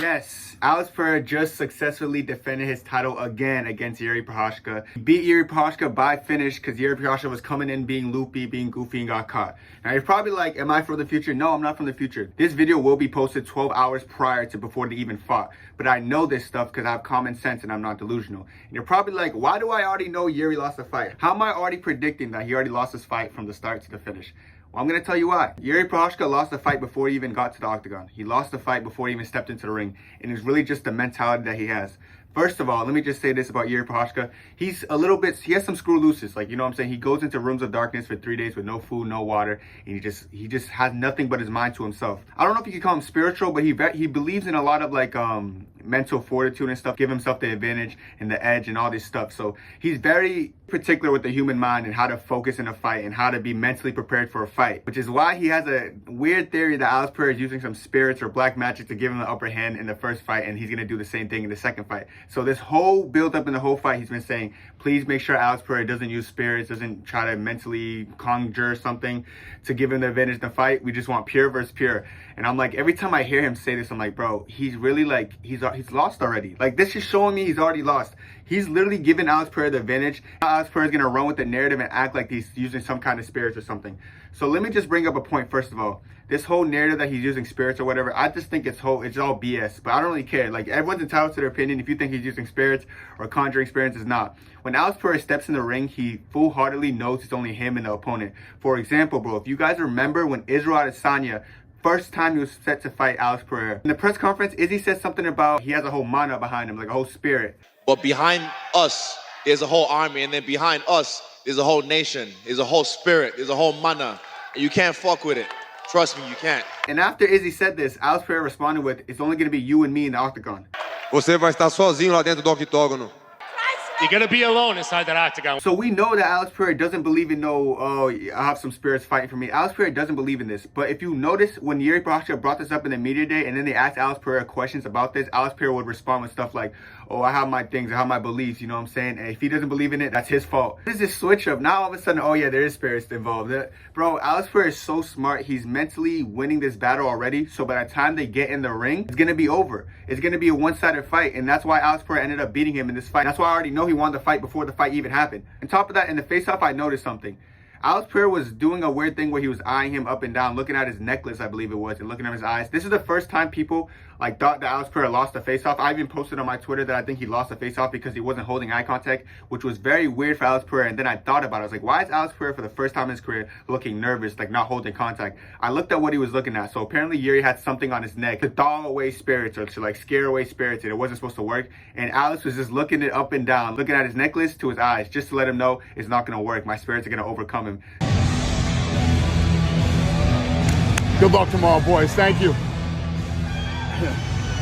Yes, Alex Pereira just successfully defended his title again against Jiri Prochazka. He beat Jiri Prochazka by finish because Jiri Prochazka was coming in being loopy, being goofy, and got caught. Now you're probably like, am I from the future? No, I'm not from the future. This video will be posted 12 hours prior to before they even fought. But I know this stuff because I have common sense and I'm not delusional. And you're probably like, why do I already know Jiri lost the fight? How am I already predicting that he already lost his fight from the start to the finish? Well, I'm going to tell you why. Jiri Prochazka lost the fight before he even got to the octagon. He lost the fight before he even stepped into the ring. And it's really just the mentality that he has. First of all, let me just say this about Jiri Prochazka. He's a little bit, he has some screw looses. Like, you know what I'm saying? He goes into rooms of darkness for 3 days with no food, no water. And he just has nothing but his mind to himself. I don't know if you could call him spiritual, but he believes in a lot of like mental fortitude and stuff. Give himself the advantage and the edge and all this stuff. So he's very particular with the human mind and how to focus in a fight and how to be mentally prepared for a fight. Which is why he has a weird theory that Alex Pereira is using some spirits or black magic to give him the upper hand in the first fight. And he's going to do the same thing in the second fight. So this whole build up in the whole fight, he's been saying, please make sure Alex Pereira doesn't use spirits, doesn't try to mentally conjure something to give him the advantage in the fight. We just want pure versus pure. And I'm like, every time I hear him say this, I'm like, bro, he's really like, he's lost already. Like, this is showing me he's already lost. He's literally giving Alex Pereira the advantage. Alex Pereira is going to run with the narrative and act like he's using some kind of spirits or something. So let me just bring up a point first of all. This whole narrative that he's using spirits or whatever, I just think it's all BS. But I don't really care. Like, everyone's entitled to their opinion. If you think he's using spirits or conjuring spirits, it's not. When Alex Pereira steps in the ring, he full-heartedly knows it's only him and the opponent. For example, bro, if you guys remember when Israel Adesanya, first time he was set to fight Alex Pereira. In the press conference, Izzy said something about he has a whole mana behind him, like a whole spirit. But behind us, there's a whole army, and then behind us, there's a whole nation, there's a whole spirit, there's a whole mana, and you can't fuck with it. Trust me, you can't. And after Izzy said this, Alex Pereira responded with, it's only going to be you and me in the octagon. Você vai estar sozinho lá dentro do octógono. You're going to be alone inside that octagon. So we know that Alex Pereira doesn't believe in I have some spirits fighting for me. Alex Pereira doesn't believe in this. But if you notice, when Jiri Prochazka brought this up in the media day and then they asked Alex Pereira questions about this, Alex Pereira would respond with stuff like, oh, I have my things, I have my beliefs, you know what I'm saying? And if he doesn't believe in it, that's his fault. This is this switch up. Now all of a sudden, oh yeah, there is spirits involved. Bro, Alex Pereira is so smart. He's mentally winning this battle already. So by the time they get in the ring, it's going to be over. It's going to be a one-sided fight. And that's why Alex Pereira ended up beating him in this fight. That's why I already know he won the fight before the fight even happened. On top of that, in the face-off, I noticed something. Alex Pereira was doing a weird thing where he was eyeing him up and down, looking at his necklace, I believe it was, and looking at his eyes. This is the first time people like thought that Alex Pereira lost the face-off. I even posted on my Twitter that I think he lost the face-off because he wasn't holding eye contact, which was very weird for Alex Pereira. And then I thought about it. I was like, why is Alex Pereira for the first time in his career looking nervous, like not holding contact? I looked at what he was looking at. So apparently Jiri had something on his neck to thaw away spirits or to like scare away spirits, and it wasn't supposed to work. And Alex was just looking it up and down, looking at his necklace to his eyes, just to let him know it's not going to work. My spirits are going to overcome him. Good luck tomorrow, boys. Thank you.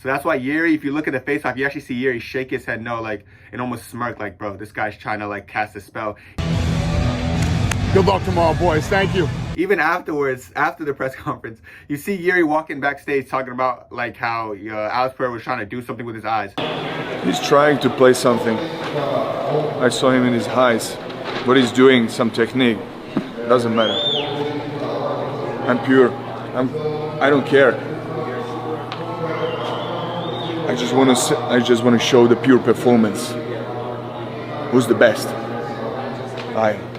So that's why Jiri, if you look at the face-off, you actually see Jiri shake his head no, like, and almost smirk, like, bro, this guy's trying to, like, cast a spell. Good luck tomorrow, boys. Thank you. Even afterwards, after the press conference, you see Jiri walking backstage talking about, like, how Alex Pereira was trying to do something with his eyes. He's trying to play something. I saw him in his eyes. What he's doing, some technique. Doesn't matter. I'm pure. I don't care. I just want to show the pure performance. Who's the best? I am.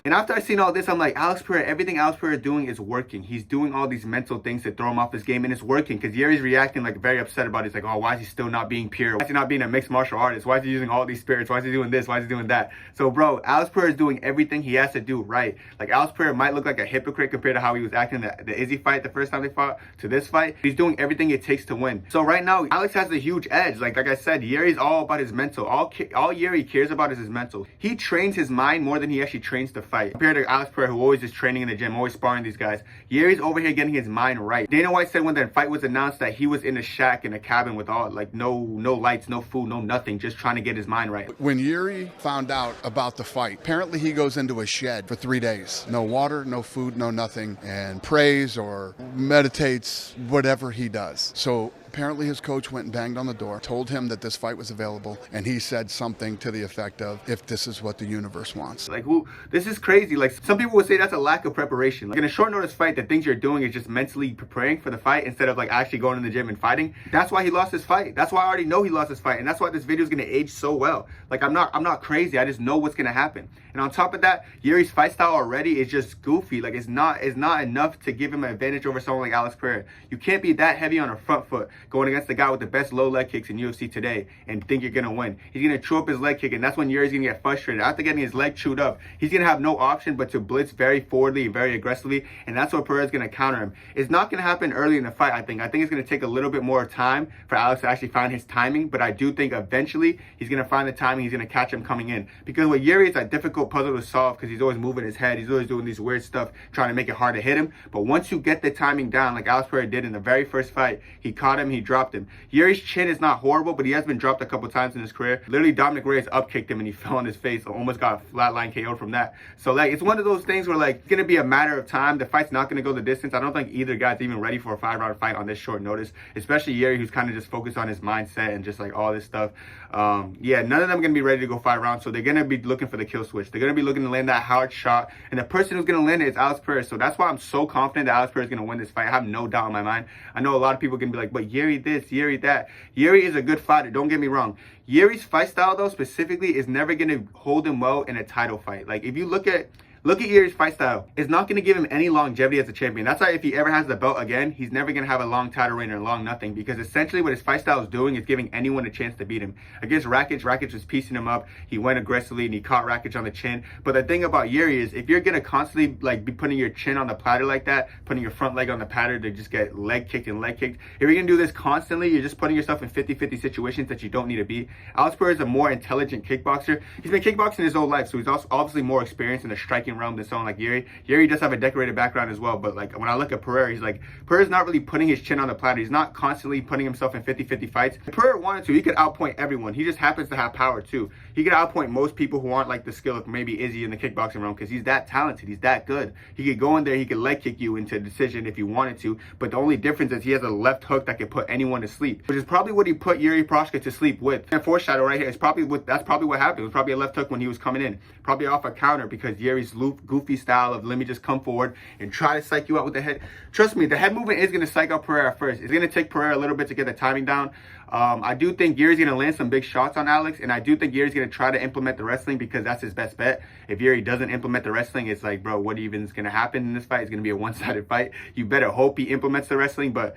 And after I seen all this, I'm like, Alex Pereira, everything Alex Pereira is doing is working. He's doing all these mental things to throw him off his game, and it's working because Jiri's reacting like very upset about it. He's like, oh, why is he still not being pure? Why is he not being a mixed martial artist? Why is he using all these spirits? Why is he doing this? Why is he doing that? So, bro, Alex Pereira is doing everything he has to do right. Like, Alex Pereira might look like a hypocrite compared to how he was acting in the Izzy fight the first time they fought to this fight. He's doing everything it takes to win. So right now, Alex has a huge edge. Like I said, Jiri's all about his mental. All Jiri cares about is his mental. He trains his mind more than he actually trains to fight. Compared to Alex Pereira, who always is training in the gym, always sparring these guys. Jiri's over here getting his mind right. Dana White said when the fight was announced that he was in a shack in a cabin with all like no lights, no food, no nothing, just trying to get his mind right. When Jiri found out about the fight, apparently he goes into a shed for 3 days. No water, no food, no nothing, and prays or meditates, whatever he does. So Apparently his coach went and banged on the door, told him that this fight was available, and he said something to the effect of, if this is what the universe wants. Like, this is crazy. Like, some people would say that's a lack of preparation. Like, in a short notice fight, the things you're doing is just mentally preparing for the fight instead of like actually going to the gym and fighting. That's why he lost his fight. That's why I already know he lost his fight, and that's why this video is gonna age so well. Like, I'm not crazy. I just know what's gonna happen. And on top of that, Jiri's fight style already is just goofy. Like, it's not enough to give him an advantage over someone like Alex Pereira. You can't be that heavy on a front foot going against the guy with the best low leg kicks in UFC today and think you're gonna win. He's gonna chew up his leg kick, and that's when Jiri's gonna get frustrated. After getting his leg chewed up, he's gonna have no option but to blitz very forwardly and very aggressively, and that's what Pereira's gonna counter him. It's not gonna happen early in the fight, I think. I think it's gonna take a little bit more time for Alex to actually find his timing, but I do think eventually he's gonna find the timing, he's gonna catch him coming in. Because with Jiri, it's a difficult puzzle to solve because he's always moving his head, he's always doing these weird stuff, trying to make it hard to hit him. But once you get the timing down, like Alex Pereira did in the very first fight, he caught him, he dropped him. Jiri's chin is not horrible, but he has been dropped a couple times in his career. Literally, Dominic Reyes upkicked him and he fell on his face, almost got a flatline KO from that. So like, it's one of those things where like, it's gonna be a matter of time. The fight's not gonna go the distance. I don't think either guy's even ready for a 5-round fight on this short notice, especially Jiri, who's kind of just focused on his mindset and just like all this stuff. Yeah, none of them are gonna be ready to go 5 rounds, so they're gonna be looking for the kill switch. They're gonna be looking to land that hard shot, and the person who's gonna land it is Alex Pereira. So that's why I'm so confident that Alex Pereira is gonna win this fight. I have no doubt in my mind. I know a lot of people can be like, but Jiri this, Jiri that. Jiri is a good fighter, don't get me wrong. Jiri's fight style though, specifically, is never gonna hold him well in a title fight. Like, if you look at Jiri's fight style. It's not going to give him any longevity as a champion. That's why if he ever has the belt again, he's never going to have a long title reign or long nothing, because essentially what his fight style is doing is giving anyone a chance to beat him. Against Rakic was piecing him up. He went aggressively and he caught Rakic on the chin. But the thing about Jiri is, if you're going to constantly like be putting your chin on the platter like that, putting your front leg on the platter to just get leg kicked, if you're going to do this constantly, you're just putting yourself in 50-50 situations that you don't need to be. Alex Pereira is a more intelligent kickboxer. He's been kickboxing his whole life, so he's also obviously more experienced in the striking realm than someone like Jiri. Jiri does have a decorated background as well, but like when I look at Pereira, he's like, Pereira's not really putting his chin on the platter. He's not constantly putting himself in 50-50 fights. If Pereira wanted to, he could outpoint everyone. He just happens to have power too. He could outpoint most people who aren't like the skill of maybe Izzy in the kickboxing realm, because he's that talented. He's that good. He could go in there, he could leg kick you into a decision if he wanted to, but the only difference is he has a left hook that could put anyone to sleep, which is probably what he put Jiri Prochazka to sleep with. And foreshadow right here is probably that's probably what happened. It was probably a left hook when he was coming in, probably off a counter, because Jiri's goofy style of let me just come forward and try to psych you out with the head. Trust me, the head movement is going to psych out Pereira first. It's going to take Pereira a little bit to get the timing down. I do think Jiri's going to land some big shots on Alex, and I do think Jiri's going to try to implement the wrestling, because that's his best bet. If Jiri doesn't implement the wrestling, it's like, bro, what even is going to happen in this fight? It's going to be a one-sided fight. You better hope he implements the wrestling, but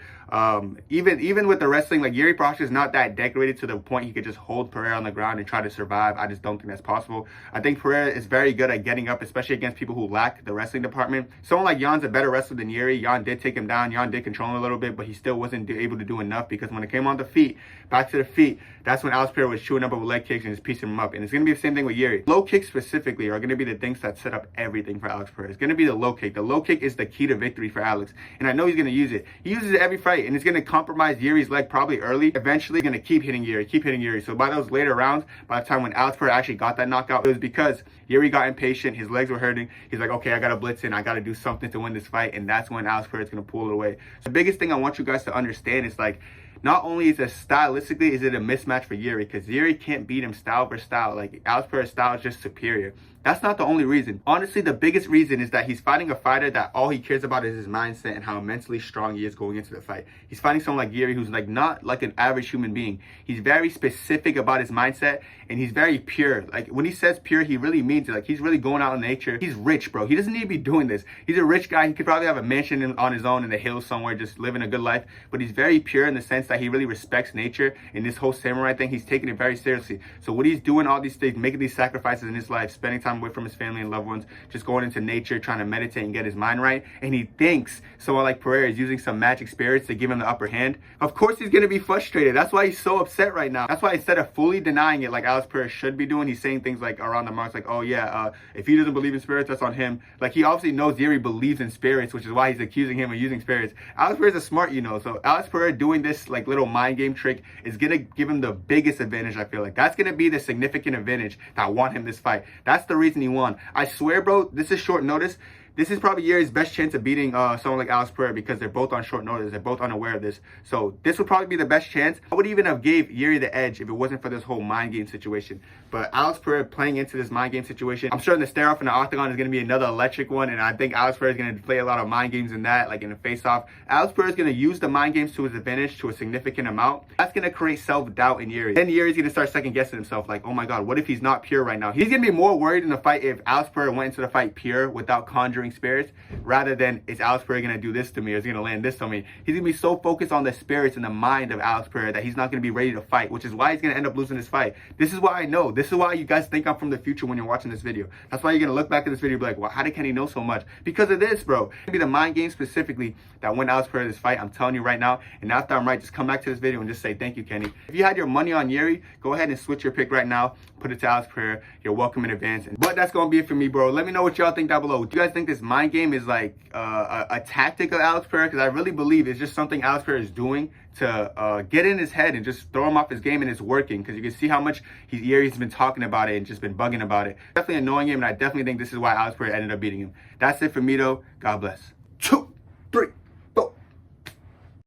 even with the wrestling, like Jiri Prochazka is not that decorated to the point he could just hold Pereira on the ground and try to survive. I just don't think that's possible. I think Pereira is very good at getting up, especially against people who lack the wrestling department. Someone like Jan's a better wrestler than Jiri. Jan did take him down. Jan did control him a little bit, but he still wasn't able to do enough, because when it came on the feet, back to the feet, that's when Alex Pereira was chewing up with leg kicks and just piecing him up. And it's going to be the same thing with Jiri. Low kicks specifically are going to be the things that set up everything for Alex Pereira. It's going to be the low kick. The low kick is the key to victory for Alex, and I know he's going to use it. He uses it every fight, and it's going to compromise Jiri's leg probably early. Eventually, he's going to keep hitting Jiri. So by those later rounds, by the time when Alex Pereira actually got that knockout, it was because Jiri got impatient. His legs were hurting. He's like, okay, I got to blitz in. I got to do something to win this fight, and that's when Alex Pereira is going to pull it away. So the biggest thing I want you guys to understand is, like, not only is it stylistically is it a mismatch for Jiri, because Jiri can't beat him style for style. Like, Alex Pereira's style is just superior. That's not the only reason. Honestly, the biggest reason is that he's fighting a fighter that all he cares about is his mindset and how mentally strong he is going into the fight. He's fighting someone like Jiri, who's like not like an average human being. He's very specific about his mindset, and he's very pure. Like, when he says pure, he really means it. Like, he's really going out in nature. He's rich, bro. He doesn't need to be doing this. He's a rich guy. He could probably have a mansion on his own in the hills somewhere, just living a good life. But he's very pure in the sense that he really respects nature. And this whole samurai thing, he's taking it very seriously. So what he's doing, all these things, making these sacrifices in his life, spending time away from his family and loved ones, just going into nature, trying to meditate and get his mind right. And he thinks someone like Pereira is using some magic spirits to give him the upper hand. Of course he's going to be frustrated. That's why he's so upset right now. That's why instead of fully denying it like Alex Pereira should be doing, he's saying things like around the marks like, oh yeah, if he doesn't believe in spirits, that's on him. Like, he obviously knows Jiri believes in spirits, which is why he's accusing him of using spirits. Alex Pereira's a smart, so Alex Pereira doing this like little mind game trick is going to give him the biggest advantage. I feel like that's going to be the significant advantage that won him this fight. That's the reason he won. I swear, bro, this is short notice. This is probably Yuri's best chance of beating someone like Alex Pereira because they're both on short notice. They're both unaware of this. So this would probably be the best chance. I would even have gave Jiri the edge if it wasn't for this whole mind game situation. But Alex Pereira playing into this mind game situation, I'm sure the stare-off in the octagon is going to be another electric one. And I think Alex Pereira is going to play a lot of mind games in that, like in the face-off. Alex Pereira is going to use the mind games to his advantage to a significant amount. That's going to create self-doubt in Jiri. Then Yuri's going to start second-guessing himself, like, oh my God, what if he's not pure right now? He's going to be more worried in the fight if Alex Pereira went into the fight pure without conjuring spirits, rather than is Alex Pereira going to do this to me or is he going to land this on me. He's going to be so focused on the spirits and the mind of Alex Pereira that he's not going to be ready to fight, which is why he's going to end up losing this fight. This is why I know. This is why you guys think I'm from the future when you're watching this video. That's why you're going to look back at this video and be like, well, how did Kenny know so much? Because of this, bro. It's going to be the mind game specifically that won Alex Pereira this fight. I'm telling you right now. And after I'm right, just come back to this video and just say thank you, Kenny. If you had your money on Jiri, go ahead and switch your pick right now. Put it to Alex Pereira. You're welcome in advance. But that's going to be it for me, bro. Let me know what y'all think down below. Do you guys think this mind game is like a tactic of Alex Pereira? Because I really believe it's just something Alex Pereira is doing to get in his head and just throw him off his game, and it's working. Because you can see how much Jiri's been talking about it and just been bugging about it. Definitely annoying him, and I definitely think this is why Alex Pereira ended up beating him. That's it for me, though. God bless. 2, 3.